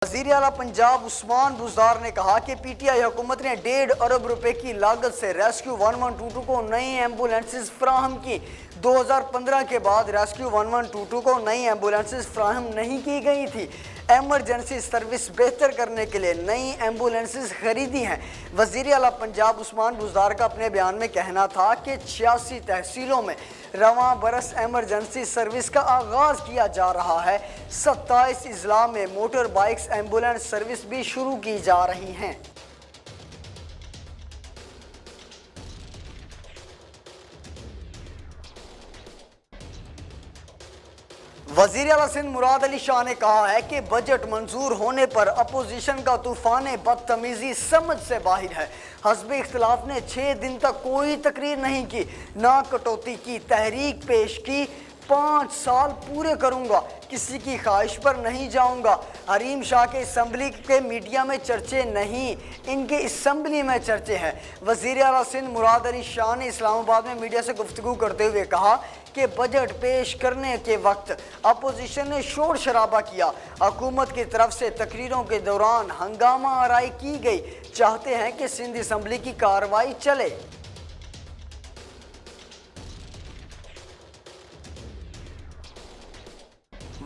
वज़ीर आला पंजाब उस्मान बुज़दार ने कहा कि पीटीआई हुकूमत ने 1.5 अरब रुपए की लागत से रेस्क्यू 1122 को नई एम्बुलेंसेस फ्राहम की। 2015 के बाद रेस्क्यू 1122 को नई एम्बुलेंसेस फ्राहम नहीं की गई थी। एमरजेंसी सर्विस बेहतर करने के लिए नई एम्बुलेंसेस खरीदी हैं। वज़ीर आला पंजाब उस्मान बुज़दार का अपने बयान में कहना था कि 86 तहसीलों में रवां बरस एमरजेंसी सर्विस का आगाज़ किया जा रहा है। 27 अजला में मोटर बाइक्स एम्बुलेंस सर्विस भी शुरू की जा रही हैं। वज़ीर आला सिंध मुराद अली शाह ने कहा है कि बजट मंजूर होने पर अपोजिशन का तूफान बदतमीजी समझ से बाहर है। हस्ब इख्तिलाफ ने 6 दिन तक कोई तकरीर नहीं की, ना कटौती की तहरीक पेश की। 5 साल पूरे करूंगा, किसी की ख्वाहिश पर नहीं जाऊंगा। हरीम शाह के असम्बली के मीडिया में चर्चे नहीं, इनके असम्बली में चर्चे हैं। वज़ीर आला सिंध मुराद अली शाह ने इस्लामाबाद में मीडिया से गुफ्तगू करते हुए कहा कि बजट पेश करने के वक्त अपोजिशन ने शोर शराबा किया। हुकूमत की तरफ से तकरीरों के दौरान हंगामा आराई की गई। चाहते हैं कि सिंध असम्बली की कार्रवाई चले।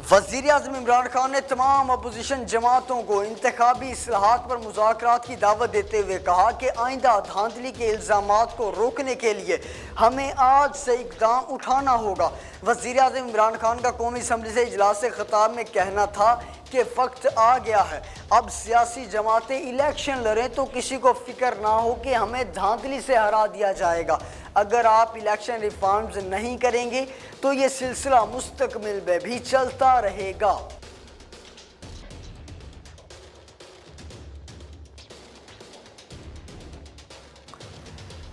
वज़ीर आज़म इमरान खान ने तमाम अपोजिशन जमातों को इंतखाबी इस्लाहात पर मुज़ाकरात की दावत देते हुए कहा कि आइंदा धांधली के इल्ज़ामात को रोकने के लिए हमें आज से इक़दाम उठाना होगा। वज़ीर आज़म इमरान खान का कौमी असम्बली से इजलास से खिताब में कहना था कि वक्त आ गया है, अब सियासी जमातें इलेक्शन लड़ें तो किसी को फिक्र ना हो कि हमें धांधली से हरा दिया जाएगा। अगर आप इलेक्शन रिफॉर्म्स नहीं करेंगे तो ये सिलसिला मुस्तकमिल में भी चलता रहेगा।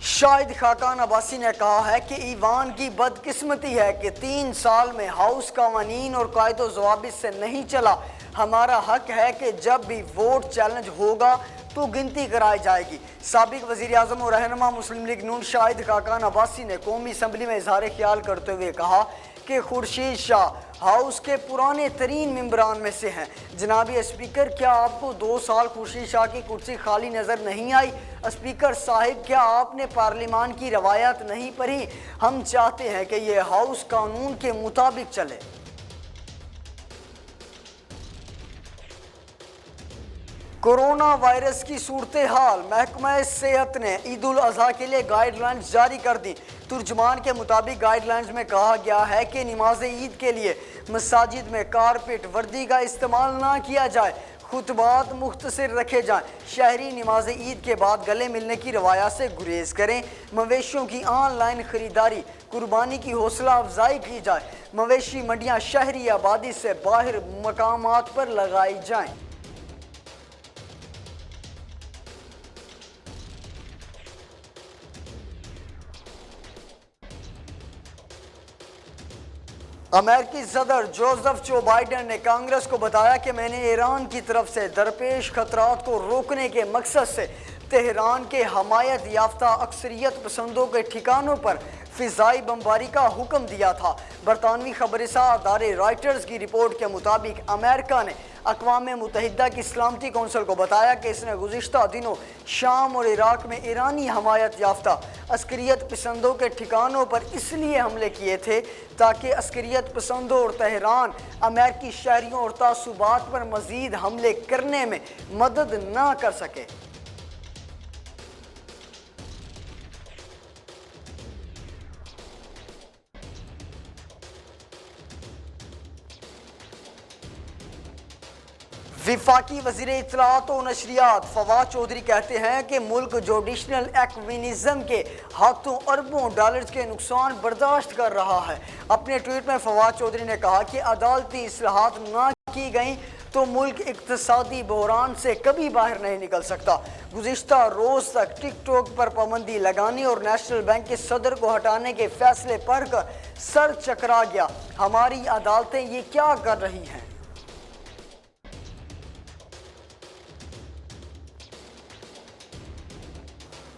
शाहिद खाकान अब्बासी ने कहा है कि ईवान की बदकिस्मती है कि 3 साल में हाउस कवानीन और कायदो ज़वाबित से नहीं चला। हमारा हक है कि जब भी वोट चैलेंज होगा तो गिनती कराई जाएगी। साबिक वज़ीर आज़म और रहनुमा मुस्लिम लीग नून शाहिद खाकान अब्बासी ने कौमी असम्बली में इजहार ख्याल करते हुए कहा कि खुर्शीद शाह हाउस के पुराने तरीन मेंबरान में से हैं। जनाबी स्पीकर, क्या आपको 2 साल खुर्शीद शाह की कुर्सी खाली नज़र नहीं आई? स्पीकर साहिब, क्या आपने पार्लियामान की रवायत नहीं पढ़ी? हम चाहते हैं कि ये हाउस कानून के मुताबिक चले। कोरोना वायरस की सूरत हाल, महकमा सेहत ने ईद उल अजहा के लिए गाइडलाइंस जारी कर दी। तुर्जमान के मुताबिक गाइडलाइंस में कहा गया है कि नमाज ईद के लिए मसाजिद में कारपेट वर्दी का इस्तेमाल ना किया जाए, खुतबात मुख्तसर रखे जाएं, शहरी नमाज ईद के बाद गले मिलने की रवायत से गुरेज करें, मवेशियों की ऑनलाइन खरीदारी कुर्बानी की हौसला अफजाई की जाए, मवेशी मंडियाँ शहरी आबादी से बाहर मकामात पर लगाई जाएँ। अमेरिकी सदर जो बाइडेन ने कांग्रेस को बताया कि मैंने ईरान की तरफ से दरपेश खतरात को रोकने के मकसद से तेहरान के हमायत याफ्ता अक्सरियत पसंदों के ठिकानों पर फ़िज़ाई बमबारी का हुक्म दिया था। बरतानवी खबरसां अदारे रॉयटर्स की रिपोर्ट के मुताबिक अमेरिका ने अक़वाम मुत्तहिदा की सलामती कौंसिल को बताया कि इसने गुज़िश्ता दिनों शाम और इराक़ में ईरानी हमायत याफ्ता अस्करियत पसंदों के ठिकानों पर इसलिए हमले किए थे ताकि अस्करियत पसंदों और तेहरान अमेरिकी शहरियों और तासुबात पर मज़ीद हमले करने में मदद ना कर सके। विफाकी वज़ीर इत्तलाआत और नशरियात फवाद चौधरी कहते हैं कि मुल्क जुडिशल एक्विनिज़म के हाथों अरबों डॉलर्स के नुकसान बर्दाश्त कर रहा है। अपने ट्वीट में फवाद चौधरी ने कहा कि अदालती इस्लाहात ना की गई तो मुल्क इक्तसादी बहरान से कभी बाहर नहीं निकल सकता। गुज़िश्ता रोज़ तक टिक टॉक पर पाबंदी लगाने और नेशनल बैंक के सदर को हटाने के फैसले पढ़कर सर चकरा गया। हमारी अदालतें ये क्या कर रही हैं?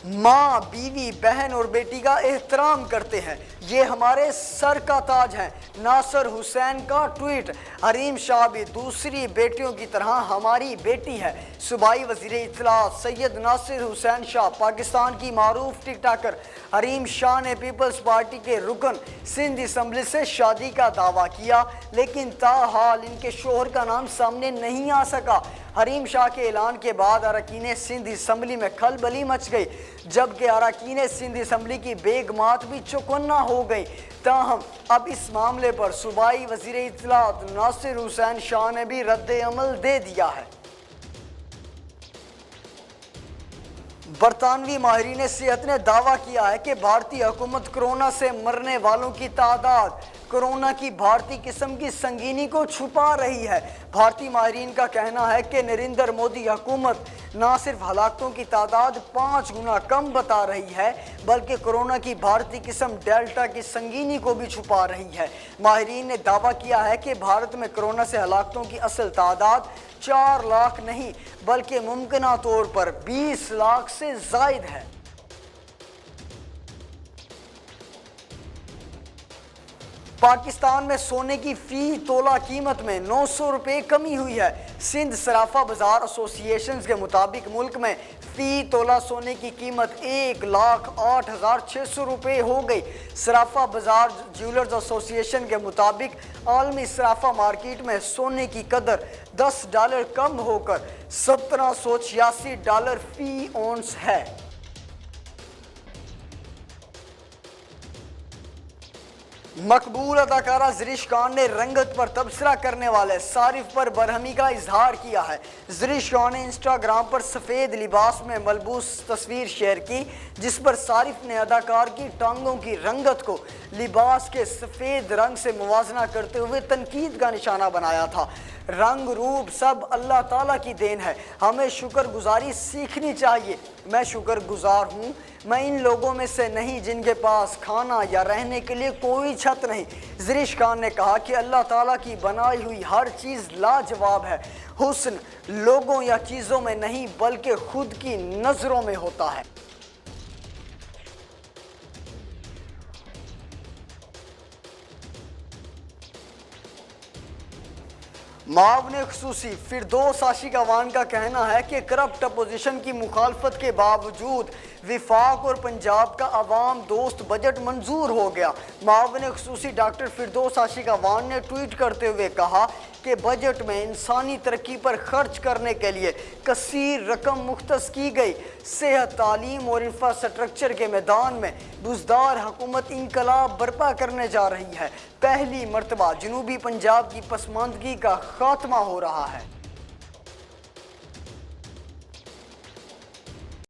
माँ, बीवी, बहन और बेटी का एहतराम करते हैं, ये हमारे सर का ताज है। नासिर हुसैन का ट्वीट। حریم شاہ بھی دوسری بیٹیوں کی طرح ہماری بیٹی ہے۔ صوبائی وزیر اطلاعات سید ناصر حسین شاہ پاکستان کی معروف ٹک ٹاکر حریم شاہ نے پیپلز پارٹی کے رکن سندھ اسمبلی سے شادی کا دعویٰ کیا، لیکن تاحال ان کے شوہر کا نام سامنے نہیں آ سکا۔ حریم شاہ کے اعلان کے بعد اراکین سندھ اسمبلی میں کھلبلی مچ گئی، جبکہ اراکین سندھ اسمبلی کی بیگمات بھی چوکنا ہو گئی۔ تاہم اب اس معاملے پر صوبائی وزیر اطلاعات ناصر حسین شاہ نے بھی رد عمل دے دیا ہے۔ برطانوی ماہرین صحت نے دعویٰ کیا ہے کہ بھارتی حکومت کورونا سے مرنے والوں کی تعداد کورونا کی بھارتی قسم کی سنگینی کو چھپا رہی ہے۔ بھارتی ماہرین کا کہنا ہے کہ نریندر مودی حکومت نہ صرف ہلاکتوں کی تعداد 5 گنا کم بتا رہی ہے، بلکہ کورونا کی بھارتی قسم ڈیلٹا کی سنگینی کو بھی چھپا رہی ہے۔ ماہرین نے دعویٰ کیا ہے کہ بھارت میں کورونا سے ہلاکتوں کی اصل تعداد 4 لاکھ نہیں، بلکہ ممکنہ طور پر 20 لاکھ سے زائد ہے۔ پاکستان میں سونے کی فی تولہ قیمت میں 900 روپے کمی ہوئی ہے۔ سندھ صرافہ بازار ایسوسی ایشن کے مطابق ملک میں فی تولہ سونے کی قیمت 1,08,600 روپے ہو گئی۔ صرافہ بازار جیولرز ایسوسی ایشن کے مطابق عالمی صرافہ مارکیٹ میں سونے کی قدر $10 کم ہو کر $1786 فی اونس ہے۔ مقبول اداکارہ زریش خان نے رنگت پر تبصرہ کرنے والے صارف پر برہمی کا اظہار کیا ہے۔ زریش خان نے انسٹاگرام پر سفید لباس میں ملبوس تصویر شیئر کی، جس پر صارف نے اداکار کی ٹانگوں کی رنگت کو لباس کے سفید رنگ سے موازنہ کرتے ہوئے تنقید کا نشانہ بنایا تھا۔ رنگ روپ سب اللہ تعالیٰ کی دین ہے، ہمیں شکر گزاری سیکھنی چاہیے۔ میں شکر گزار ہوں، میں ان لوگوں میں سے نہیں جن کے پاس کھانا یا رہنے کے لیے کوئی چھت نہیں۔ زریش خان نے کہا کہ اللہ تعالیٰ کی بنائی ہوئی ہر چیز لاجواب ہے۔ حسن لوگوں یا چیزوں میں نہیں بلکہ خود کی نظروں میں ہوتا ہے۔ معاون خصوصی فردوس عاشق اعوان کا کہنا ہے کہ کرپٹ اپوزیشن کی مخالفت کے باوجود وفاق اور پنجاب کا عوام دوست بجٹ منظور ہو گیا۔ معاون خصوصی ڈاکٹر فردوس عاشق اعوان نے ٹویٹ کرتے ہوئے کہا کہ بجٹ میں انسانی ترقی پر خرچ کرنے کے لیے کثیر رقم مختص کی گئی۔ صحت، تعلیم اور انفراسٹرکچر کے میدان میں بزدار حکومت انقلاب برپا کرنے جا رہی ہے۔ پہلی مرتبہ جنوبی پنجاب کی پسماندگی کا خاتمہ ہو رہا ہے۔